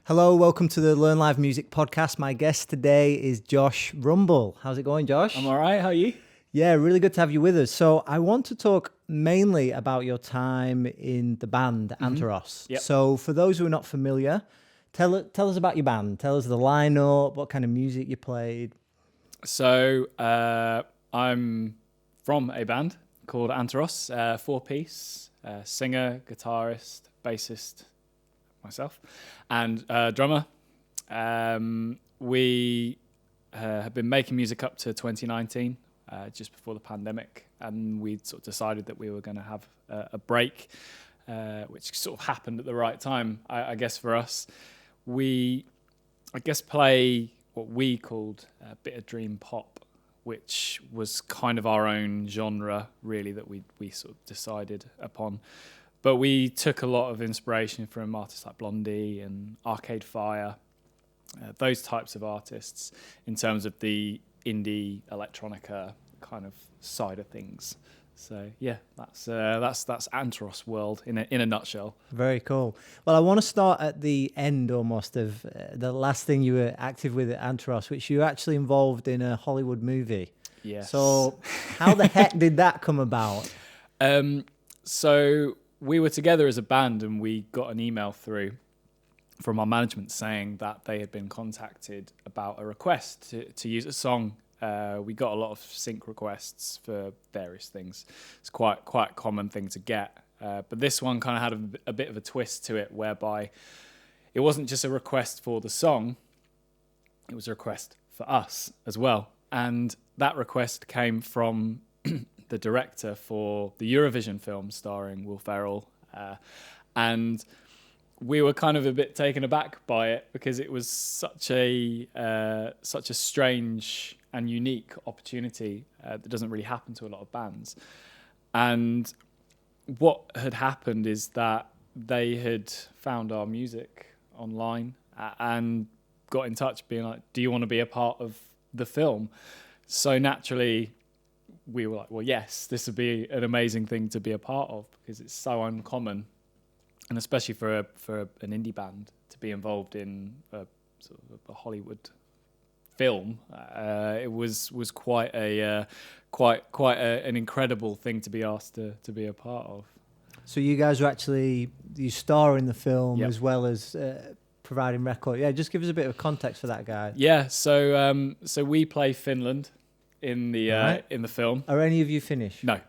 Hello, welcome to the Learn Live Music podcast. My guest today is Josh Rumble. How's it going, Josh? I'm all right. How are you? Yeah, really good to have you with us. So I want to talk mainly about your time in the band Anteros. Yep. So for those who are not familiar, tell us about your band. Tell us the lineup, what kind of music you played. So I'm from a band called Anteros, four-piece, singer, guitarist, bassist, myself, and drummer. We have been making music up to 2019, just before the pandemic, and we sort of decided that we were going to have a break, which sort of happened at the right time, I guess, for us. We, I guess, play what we called a bit of dream pop, which was kind of our own genre, really, that we sort of decided upon. But we took a lot of inspiration from artists like Blondie and Arcade Fire, those types of artists, in terms of the indie electronica kind of side of things. So yeah, that's Anteros world in a nutshell. Very cool. Well, I want to start at the end almost of the last thing you were active with at Anteros, which you were actually involved in a Hollywood movie. Yes. So how the heck did that come about? So we were together as a band, and we got an email through from our management saying that they had been contacted about a request to use a song. We got a lot of sync requests for various things. It's quite a common thing to get. But this one kind of had a bit of a twist to it, whereby it wasn't just a request for the song, it was a request for us as well. And that request came from the director for the Eurovision film starring Will Ferrell. And we were kind of a bit taken aback by it, because it was such a strange and unique opportunity that doesn't really happen to a lot of bands. And what had happened is that they had found our music online and got in touch being like, do you want to be a part of the film? So naturally we were like, well, yes, this would be an amazing thing to be a part of, because it's so uncommon, and especially for an indie band to be involved in sort of a Hollywood film. It was quite an incredible thing to be asked to be a part of. So you guys were actually, you star in the film. Yep. As well as providing record. Yeah, just give us a bit of context for that, guy. Yeah, so we play Finland in the Right. in the film. Are any of you Finnish? No,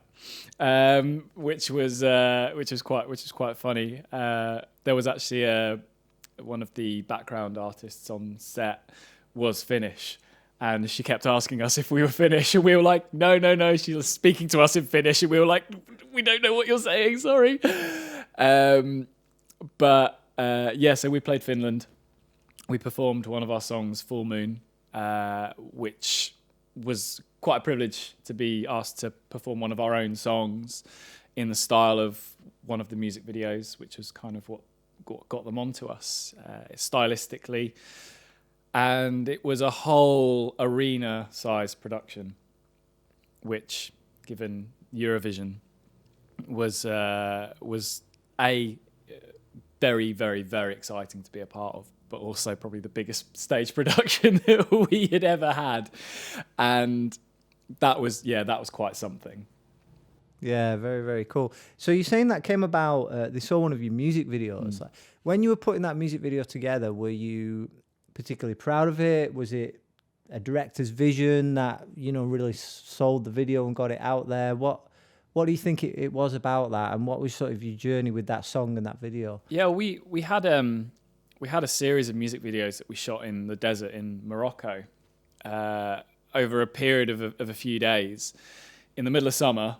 which is quite funny. There was actually one of the background artists on set was Finnish, and she kept asking us if we were Finnish, and we were like, no. She was speaking to us in Finnish, and we were like, we don't know what you're saying, sorry. So we played Finland. We performed one of our songs, Full Moon, which was quite a privilege to be asked to perform one of our own songs in the style of one of the music videos, which was kind of what got them onto us stylistically. And it was a whole arena-sized production, which, given Eurovision, was very, very, very exciting to be a part of, but also probably the biggest stage production that we had ever had. And that was quite something. Yeah, very, very cool. So you're saying that came about, they saw one of your music videos. Like, when you were putting that music video together, were you particularly proud of it? Was it a director's vision that, really sold the video and got it out there? What do you think it was about that, and what was sort of your journey with that song and that video? Yeah, we had a series of music videos that we shot in the desert in Morocco over a period of a few days in the middle of summer,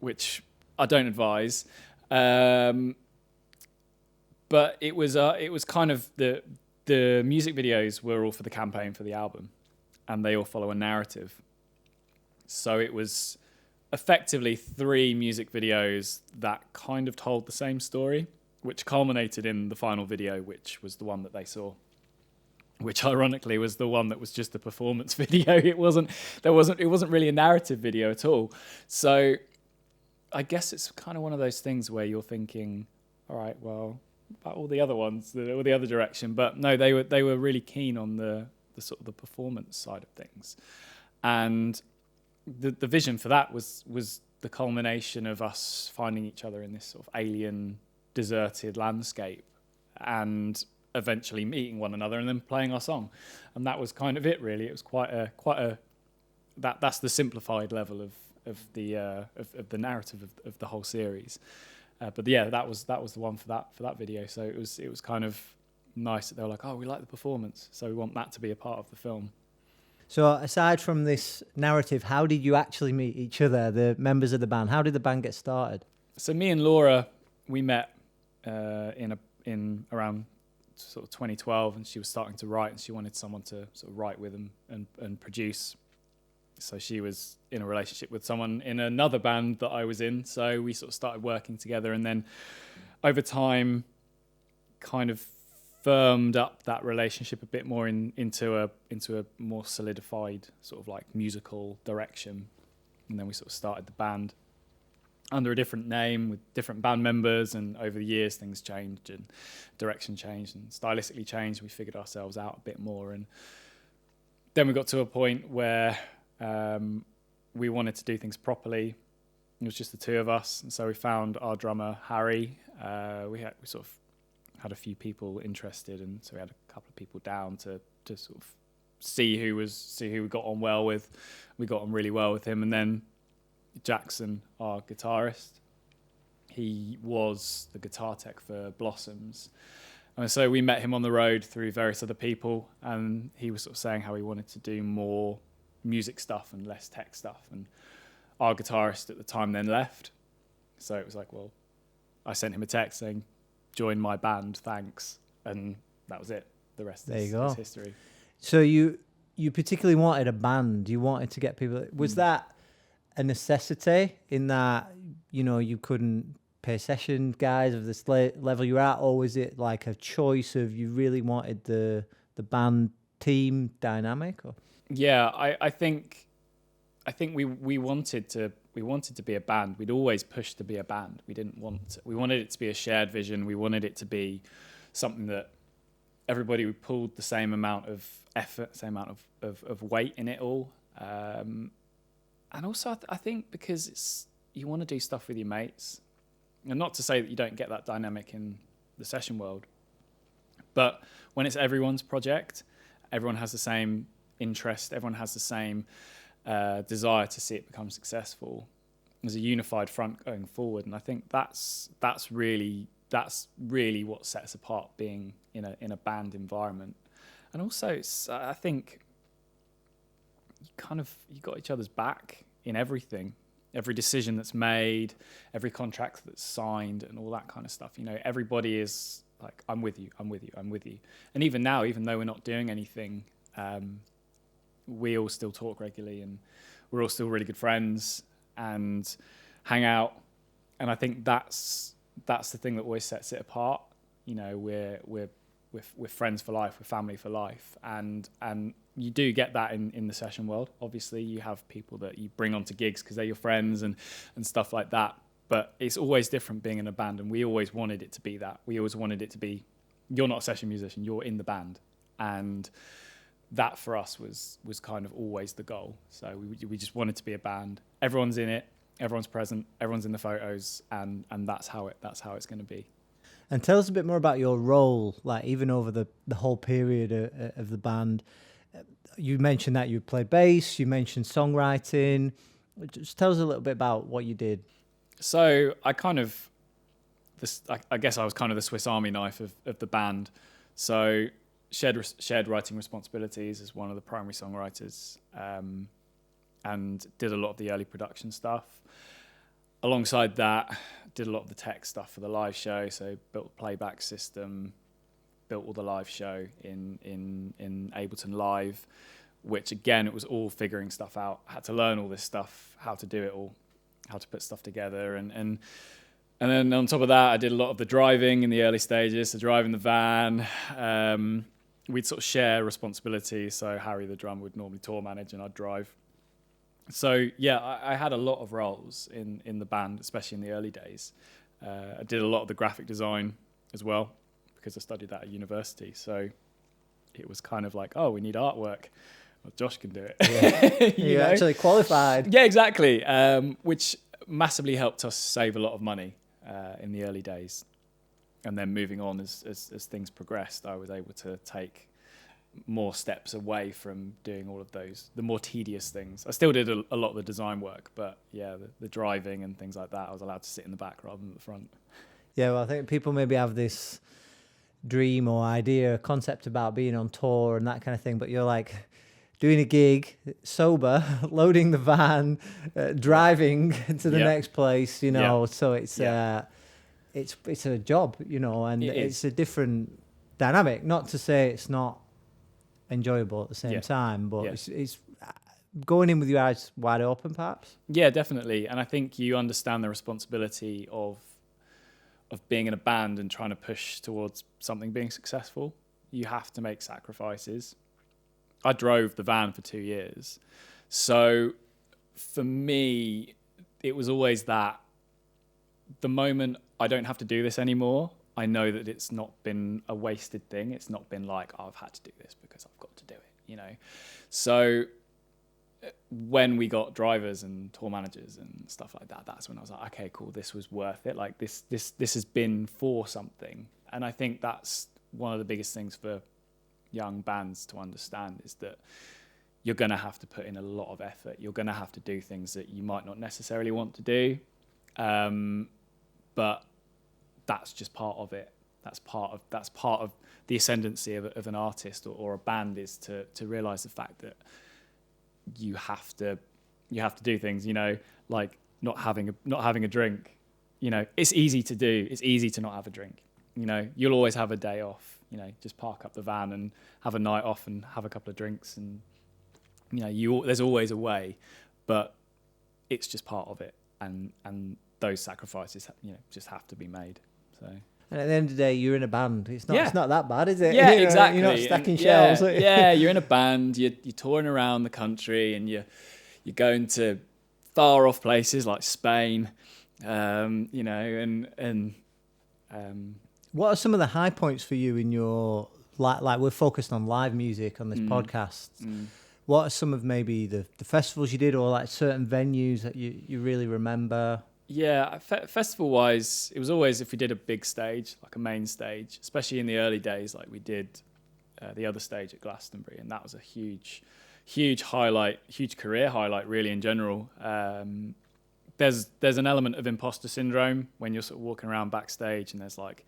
which I don't advise. But it was kind of the music videos were all for the campaign for the album, and they all follow a narrative. So it was effectively 3 music videos that kind of told the same story, which culminated in the final video, which was the one that they saw, which ironically was the one that was just a performance video. It wasn't really a narrative video at all. So I guess it's kind of one of those things where you're thinking, all right, well, all the other ones, all the other direction. But no, they were really keen on the sort of the performance side of things, and the vision for that was the culmination of us finding each other in this sort of alien, deserted landscape, and eventually meeting one another and then playing our song, and that was kind of it. Really, it was quite a that's the simplified level of the narrative of the whole series. But yeah, that was the one for that video. So it was kind of nice that they were like, oh, we like the performance, so we want that to be a part of the film. So aside from this narrative, how did you actually meet each other, the members of the band? How did the band get started? So me and Laura, we met in around sort of 2012, and she was starting to write, and she wanted someone to sort of write with and produce. So she was in a relationship with someone in another band that I was in, so we sort of started working together, and then over time kind of firmed up that relationship a bit more into a more solidified sort of like musical direction. And then we sort of started the band under a different name with different band members, and over the years things changed and direction changed and stylistically changed. We figured ourselves out a bit more, and then we got to a point where we wanted to do things properly. It was just the two of us, and so we found our drummer Harry. We sort of had a few people interested, and so we had a couple of people down to sort of see who we got on well with. We got on really well with him, and then Jackson, our guitarist, he was the guitar tech for Blossoms, and so we met him on the road through various other people, and he was sort of saying how he wanted to do more music stuff and less tech stuff, and our guitarist at the time then left, so it was like, well, I sent him a text saying, join my band, thanks, and that was it. The rest is history. So you particularly wanted a band. You wanted to get people. Was that a necessity in that, you know, you couldn't pay session guys of this level you're at, or was it like a choice of you really wanted the band team dynamic? Or? Yeah, I think we wanted to be a band. We'd always pushed to be a band. We wanted it to be a shared vision. We wanted it to be something that everybody pulled the same amount of effort, same amount of weight in it all. And also I think because you want to do stuff with your mates, and not to say that you don't get that dynamic in the session world, but when it's everyone's project, everyone has the same interest, everyone has the same desire to see it become successful. There's a unified front going forward, and I think that's really what sets apart being in a band environment. And also, I think you got each other's back in everything, every decision that's made, every contract that's signed, and all that kind of stuff. You know, everybody is like, I'm with you, I'm with you, I'm with you. And even now, even though we're not doing anything, we all still talk regularly, and we're all still really good friends and hang out. And I think that's the thing that always sets it apart. You know, we're friends for life, we're family for life, and you do get that in the session world. Obviously, you have people that you bring onto gigs because they're your friends and stuff like that. But it's always different being in a band, and we always wanted it to be that. We always wanted it to be, you're not a session musician, you're in the band, and that for us was kind of always the goal. So we just wanted to be a band. Everyone's in it, everyone's present, everyone's in the photos, and that's how it's going to be. And tell us a bit more about your role, like even over the whole period of the band. You mentioned that you played bass, you mentioned songwriting. Just tell us a little bit about what you did. So I guess I was kind of the Swiss Army knife of the band. So shared writing responsibilities as one of the primary songwriters, and did a lot of the early production stuff. Alongside that, did a lot of the tech stuff for the live show. So built a playback system, built all the live show in Ableton Live, which again, it was all figuring stuff out. I had to learn all this stuff, how to do it all, how to put stuff together. And then on top of that, I did a lot of the driving in the early stages, so driving the van. We'd sort of share responsibility. So Harry, the drummer, would normally tour manage and I'd drive. So yeah, I had a lot of roles in the band, especially in the early days. I did a lot of the graphic design as well, because I studied that at university. So it was kind of like, oh, we need artwork. Well, Josh can do it. Yeah. You actually qualified. Yeah, exactly. Which massively helped us save a lot of money in the early days. And then moving on as things progressed, I was able to take more steps away from doing all of those, the more tedious things. I still did a lot of the design work, but yeah, the driving and things like that, I was allowed to sit in the back rather than the front. Yeah, well, I think people maybe have this dream or idea, concept about being on tour and that kind of thing, but you're like doing a gig, sober, loading the van, driving to the next place, you know. So it's a job, you know, and it's a different dynamic. Not to say it's not enjoyable at the same time, but it's going in with your eyes wide open, perhaps. Yeah, definitely. And I think you understand the responsibility of being in a band and trying to push towards something being successful. You have to make sacrifices. I drove the van for 2 years. So for me, it was always that the moment I don't have to do this anymore, I know that it's not been a wasted thing. It's not been like, oh, I've had to do this because I've got to do it, you know. So when we got drivers and tour managers and stuff like that, that's when I was like, okay, cool, this was worth it. Like this has been for something. And I think that's one of the biggest things for young bands to understand, is that you're going to have to put in a lot of effort. You're going to have to do things that you might not necessarily want to do. But that's just part of it. That's part of the ascendancy of an artist or a band, is to realize the fact that you have to do things, you know, like not having a drink. You know, it's easy to do. It's easy to not have a drink. You know, you'll always have a day off. You know, just park up the van and have a night off and have a couple of drinks, and you know, there's always a way, but it's just part of it, and those sacrifices, you know, just have to be made. So. And at the end of the day, you're in a band. It's not that bad, is it? Yeah, exactly. You're not stacking shelves. Yeah, you're in a band. You're touring around the country, and you're going to far off places like Spain. You know, and what are some of the high points for you in your like we're focused on live music on this podcast? What are some of maybe the festivals you did, or like certain venues that you really remember? Yeah, festival-wise, it was always, if we did a big stage, like a main stage, especially in the early days, like we did the other stage at Glastonbury, and that was a huge highlight, huge career highlight, really, in general. There's an element of imposter syndrome when you're sort of walking around backstage, and there's like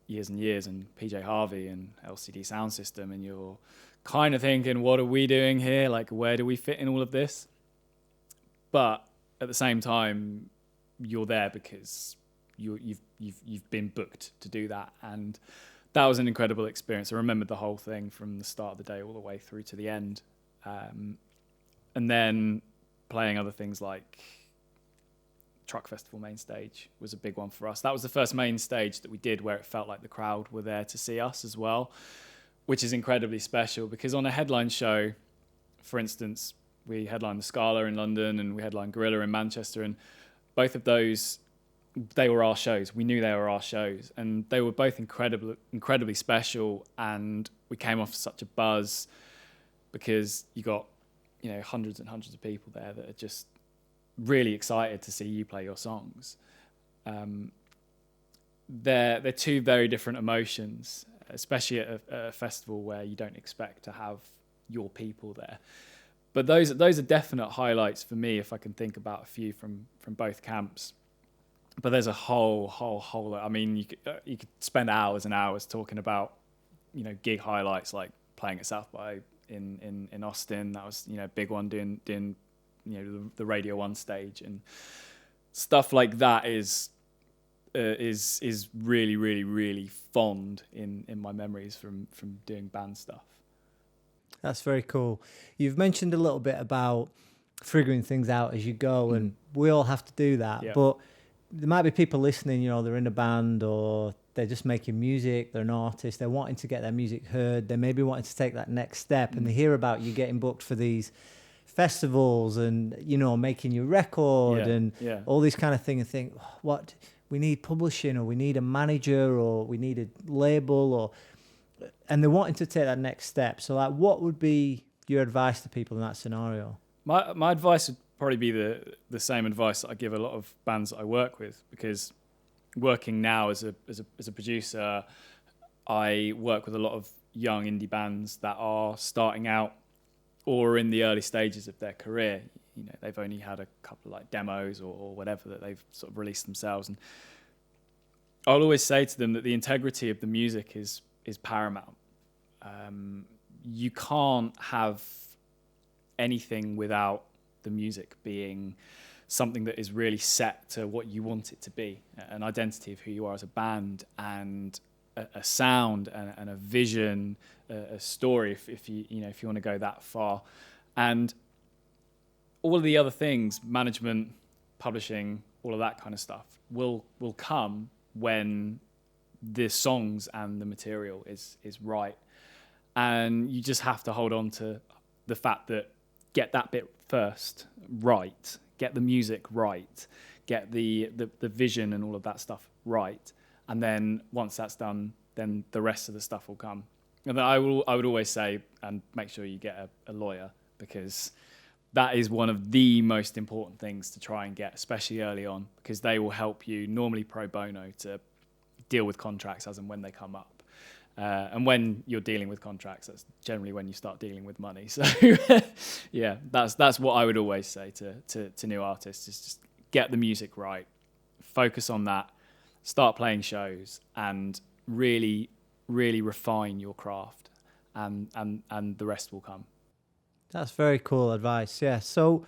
years and years and PJ Harvey and LCD Sound System, and you're kind of thinking, what are we doing here? Like, where do we fit in all of this? But at the same time, you're there because you've been booked to do that, and that was an incredible experience. I remembered the whole thing from the start of the day all the way through to the end, and then playing other things like Truck Festival main stage was a big one for us. That was the first main stage that we did where it felt like the crowd were there to see us as well, which is incredibly special, because on a headline show, for instance, we headlined the Scala in London and we headlined Gorilla in Manchester, and both of those, they were our shows. We knew they were our shows, and they were both incredibly special, and we came off such a buzz because you got, you know, hundreds and hundreds of people there that are just really excited to see you play your songs. They're two very different emotions, especially at a festival where you don't expect to have your people there. But those are definite highlights for me, if I can think about a few from both camps. But there's a whole lot. I mean, you could spend hours and hours talking about, you know, gig highlights, like playing at South by in Austin. That was, you know, a big one, doing you know, the Radio 1 stage, and stuff like that is really, really, really fond in my memories from doing band stuff. That's very cool. You've mentioned a little bit about figuring things out as you go, and we all have to do that. Yeah. But there might be people listening, you know, they're in a band or they're just making music, they're an artist, they're wanting to get their music heard, they maybe wanting to take that next step, and they hear about you getting booked for these festivals and, you know, making your record and all these kind of things, and think, what we need publishing, or we need a manager, or we need a label, and they're wanting to take that next step. So like, what would be your advice to people in that scenario? My advice would probably be the same advice that I give a lot of bands that I work with, because working now as a producer, I work with a lot of young indie bands that are starting out or in the early stages of their career. You know, they've only had a couple of like demos or whatever that they've sort of released themselves, and I'll always say to them that the integrity of the music is paramount. You can't have anything without the music being something that is really set to what you want it to be, an identity of who you are as a band, and a sound and a vision, a story, if you want to go that far. And all of the other things, management, publishing, all of that kind of stuff will come when the songs and the material is right. And you just have to hold on to the fact that get that bit first right, get the music right, get the vision and all of that stuff right. And then once that's done, then the rest of the stuff will come. And I would always say, and make sure you get a lawyer, because that is one of the most important things to try and get, especially early on, because they will help you, normally pro bono, to deal with contracts as and when they come up. And when you're dealing with contracts, that's generally when you start dealing with money. So yeah, that's what I would always say to new artists, is just get the music right, focus on that, start playing shows, and really, really refine your craft, and the rest will come. That's very cool advice. Yeah. So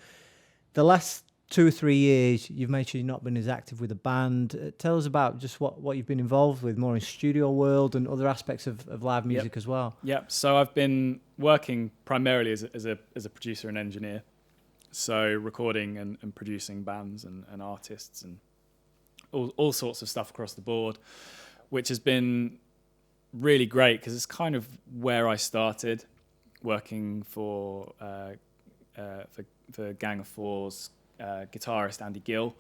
the last 2 or 3 years, you've mentioned you've not been as active with the band. Tell us about just what you've been involved with more in studio world and other aspects of live music as well. Yep. So I've been working primarily as a producer and engineer. So recording and producing bands and artists and all sorts of stuff across the board, which has been really great, because it's kind of where I started working for Gang of Four's guitarist Andy Gill,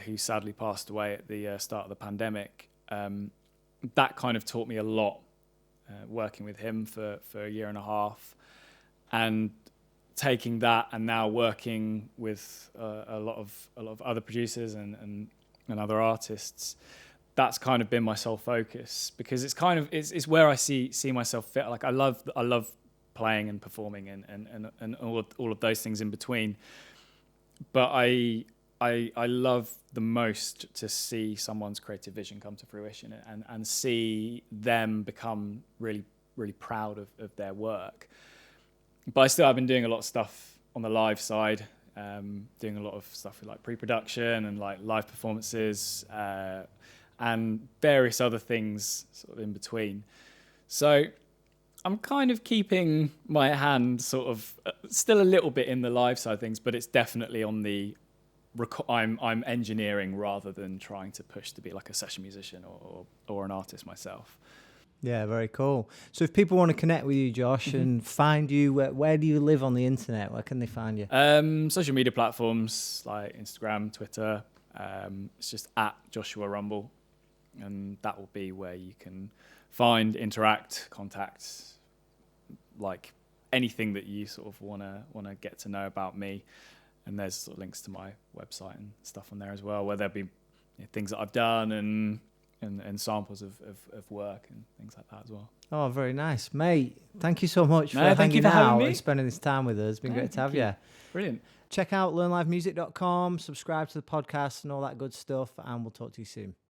who sadly passed away at the start of the pandemic. That kind of taught me a lot, working with him for a year and a half, and taking that and now working with a lot of other producers and other artists. That's kind of been my sole focus, because it's where I see myself fit. Like I love playing and performing and all of those things in between. But I love the most to see someone's creative vision come to fruition and see them become really, really proud of their work. But I've been doing a lot of stuff on the live side, doing a lot of stuff with like pre-production and like live performances, and various other things sort of in between. So I'm kind of keeping my hand sort of still a little bit in the live side of things, but it's definitely on the I'm engineering rather than trying to push to be like a session musician or an artist myself. Yeah, very cool. So if people want to connect with you, Josh, and find you, where do you live on the internet? Where can they find you? Social media platforms like Instagram, Twitter. It's just at Joshua Rumble, and that will be where you can find, interact, contact, like anything that you sort of want to get to know about me. And there's sort of links to my website and stuff on there as well, where there'll be things that I've done and samples of work and things like that as well. Oh, very nice, mate. Thank you so much for hanging out and spending this time with us. It's been great to have you. Brilliant. Check out learnlivemusic.com, subscribe to the podcast and all that good stuff, and we'll talk to you soon.